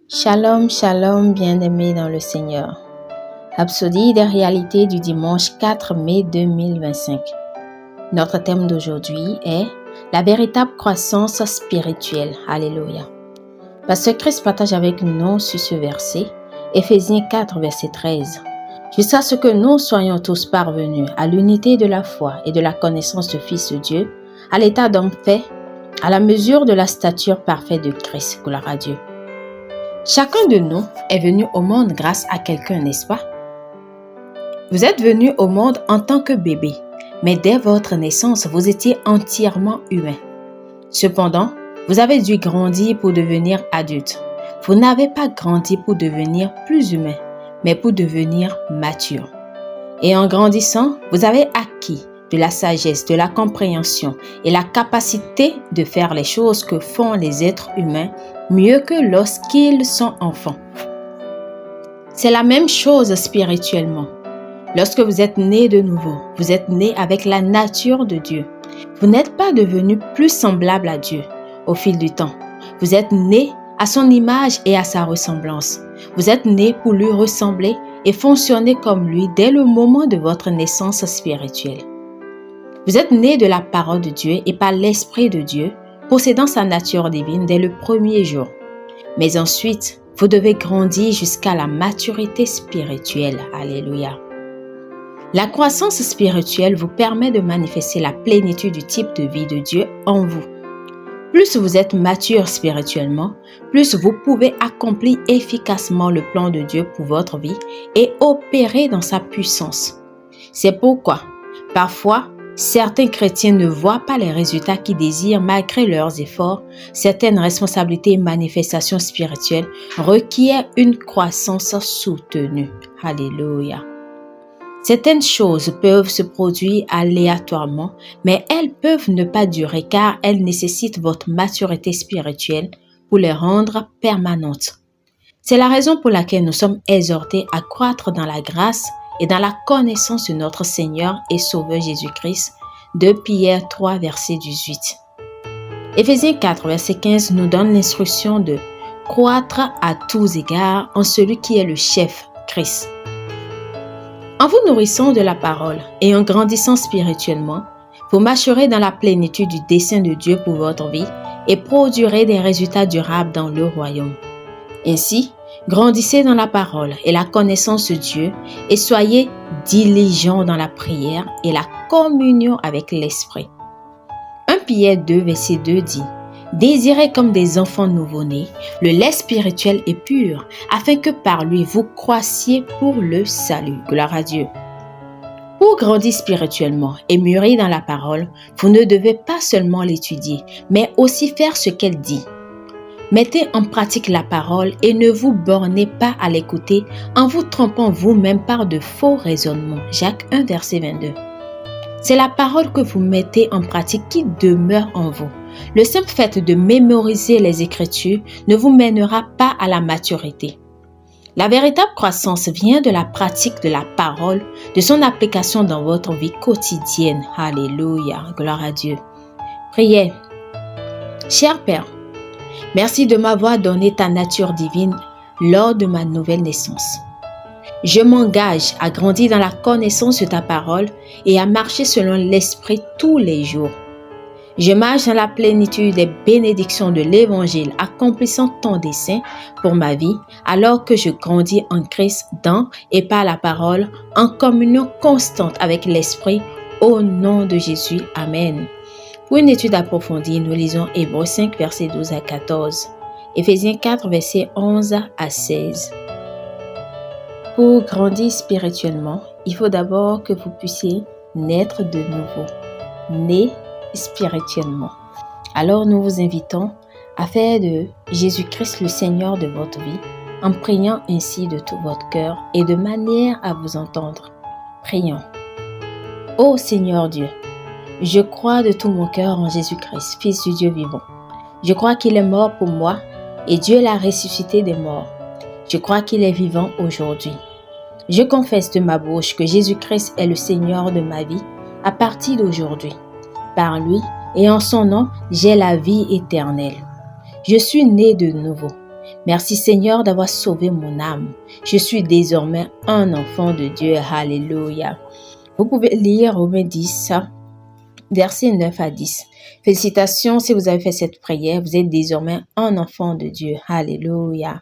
Shalom, shalom, bien-aimés dans le Seigneur. Rhapsodie des réalités du dimanche 4 mai 2025. Notre thème d'aujourd'hui est la véritable croissance spirituelle. Alléluia. Pasteur Christ partage avec nous sur ce verset, Éphésiens 4, verset 13. Jusqu'à ce que nous soyons tous parvenus à l'unité de la foi et de la connaissance du Fils de Dieu, à l'état d'homme fait, à la mesure de la stature parfaite de Christ. Gloire à Dieu. Chacun de nous est venu au monde grâce à quelqu'un, n'est-ce pas? Vous êtes venu au monde en tant que bébé, mais dès votre naissance, vous étiez entièrement humain. Cependant, vous avez dû grandir pour devenir adulte. Vous n'avez pas grandi pour devenir plus humain, mais pour devenir mature. Et en grandissant, vous avez acquis de la sagesse, de la compréhension et la capacité de faire les choses que font les êtres humains mieux que lorsqu'ils sont enfants. C'est la même chose spirituellement. Lorsque vous êtes né de nouveau, vous êtes né avec la nature de Dieu. Vous n'êtes pas devenu plus semblable à Dieu au fil du temps. Vous êtes né à son image et à sa ressemblance. Vous êtes né pour lui ressembler et fonctionner comme lui dès le moment de votre naissance spirituelle. Vous êtes né de la parole de Dieu et par l'Esprit de Dieu, possédant sa nature divine dès le premier jour. Mais ensuite, vous devez grandir jusqu'à la maturité spirituelle. Alléluia. La croissance spirituelle vous permet de manifester la plénitude du type de vie de Dieu en vous. Plus vous êtes mature spirituellement, plus vous pouvez accomplir efficacement le plan de Dieu pour votre vie et opérer dans sa puissance. C'est pourquoi, parfois, certains chrétiens ne voient pas les résultats qu'ils désirent malgré leurs efforts. Certaines responsabilités et manifestations spirituelles requièrent une croissance soutenue. Alléluia. Certaines choses peuvent se produire aléatoirement, mais elles peuvent ne pas durer car elles nécessitent votre maturité spirituelle pour les rendre permanentes. C'est la raison pour laquelle nous sommes exhortés à croître dans la grâce et dans la connaissance de notre Seigneur et Sauveur Jésus-Christ. 2 Pierre 3, verset 18. Éphésiens 4, verset 15 nous donne l'instruction de croître à tous égards en celui qui est le chef, Christ. En vous nourrissant de la parole et en grandissant spirituellement, vous marcherez dans la plénitude du dessein de Dieu pour votre vie et produirez des résultats durables dans le royaume. Ainsi, grandissez dans la parole et la connaissance de Dieu et soyez diligents dans la prière et la communion avec l'Esprit. 1 Pierre 2, verset 2 dit « Désirez comme des enfants nouveau-nés le lait spirituel et pur, afin que par lui vous croissiez pour le salut. » Gloire à Dieu. Pour grandir spirituellement et mûrir dans la parole, vous ne devez pas seulement l'étudier, mais aussi faire ce qu'elle dit. Mettez en pratique la parole et ne vous bornez pas à l'écouter en vous trompant vous-même par de faux raisonnements. Jacques 1, verset 22. C'est la parole que vous mettez en pratique qui demeure en vous. Le simple fait de mémoriser les Écritures ne vous mènera pas à la maturité. La véritable croissance vient de la pratique de la parole, de son application dans votre vie quotidienne. Alléluia, gloire à Dieu. Priez. Cher Père, merci de m'avoir donné ta nature divine lors de ma nouvelle naissance. Je m'engage à grandir dans la connaissance de ta parole et à marcher selon l'Esprit tous les jours. Je marche dans la plénitude des bénédictions de l'Évangile, accomplissant ton dessein pour ma vie, alors que je grandis en Christ dans et par la parole, en communion constante avec l'Esprit, au nom de Jésus. Amen. Pour une étude approfondie, nous lisons Hébreux 5, versets 12 à 14, Éphésiens 4, versets 11 à 16. Pour grandir spirituellement, il faut d'abord que vous puissiez naître de nouveau, né spirituellement. Alors nous vous invitons à faire de Jésus-Christ le Seigneur de votre vie, en priant ainsi de tout votre cœur et de manière à vous entendre. Prions. Ô Seigneur Dieu, je crois de tout mon cœur en Jésus-Christ, Fils du Dieu vivant. Je crois qu'il est mort pour moi et Dieu l'a ressuscité des morts. Je crois qu'il est vivant aujourd'hui. Je confesse de ma bouche que Jésus-Christ est le Seigneur de ma vie à partir d'aujourd'hui. Par lui et en son nom, j'ai la vie éternelle. Je suis né de nouveau. Merci Seigneur d'avoir sauvé mon âme. Je suis désormais un enfant de Dieu. Alléluia. Vous pouvez lire Romains 10, versets 9 à 10. Félicitations si vous avez fait cette prière. Vous êtes désormais un enfant de Dieu. Alléluia.